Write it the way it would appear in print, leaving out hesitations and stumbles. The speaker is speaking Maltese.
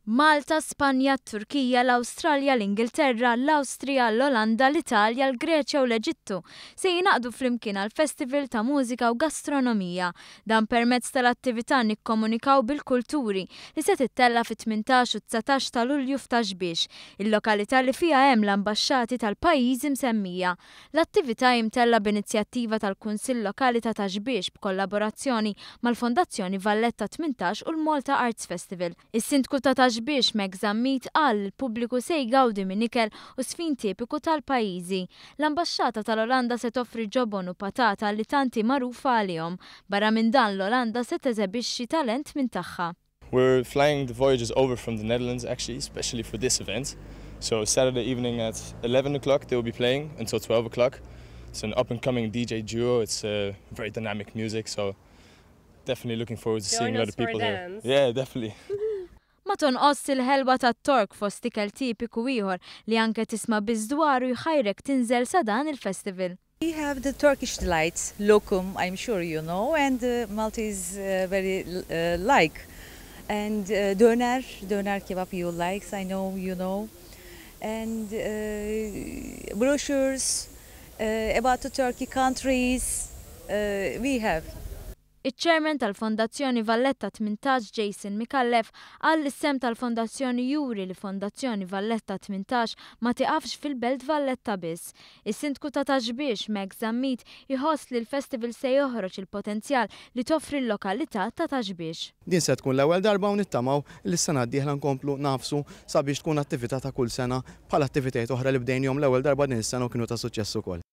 Malta, Spanja, Turkija, l-Awstralja, l-Ingilterra, l-Awstrija, l-Olanda, l-Italja, l-Greċja u l-Eġittu se jinaqdu flimkien għal festival ta' mużika u gastronomija. Dan permezz tal-attività nikkomunikaw bil-kulturi li se tittella fit-18 u 19 ta' Lulju f'Taxbiex, il-lokalità li fiha hemm l-ambaxxati tal-pajjiżi msemmija. L-attività jimtella b'inizjattiva tal-Kunsill Lokali ta' Taxbiex b'kollaborazzjoni mal-Fondazzjoni Valletta 18 u l-Malta Arts Festival. Is-Sindku ta' Taxbiex Meg Zammit qal il-pubbliku se jgawdi minn ikel u sfin tipiku tal-pajjiżi. L-Ambaxxata tal-Olanda se toffri ġobon u patata li tanti magħrufa għalihom. Barra minn dan l-Olanda se teżebixxi talent minn tagħha. We're flying the voyages over from the Netherlands actually, especially for this event. So Saturday evening at 11 o'clock they will be playing until 12 o'clock. It's an up-and-coming DJ duo. It's very dynamic music, so definitely looking forward to seeing a lot of people here. Yeah, definitely. Ma tonqos il-ħelba tat-Tork fost ikel tipiku ieħor li anke tisma' biss dwaru jħajrek tinżel sa dan il-festival. We have the Turkish delights, lokum, I'm sure you know, and Maltese very like. And döner kebab you like, I know you know. And brochures about the Turkey countries we have. Iċ-Chairman tal-Fondazzjoni Valletta 18 Jason Mikallef qal li s-sem tal-Fondazzjoni juri li Fondazzjoni Valletta 18 ma tiqafx fil-belt Valletta biss. Is-Sindku ta' Taxbiex Meg Zammit iħoss li l-festival se joħroġ il-potenzjal li toffri l-lokalità ta' Taxbiex. Din se tkun l-ewwel darba u nittamaw li s-sena d-dieħla nkomplu nafsu sabiex tkun attività ta' kull sena bħala attivitajiet oħra li bdejnihom l-ewwel darba din is-sena u kienu ta' suċċess ukoll.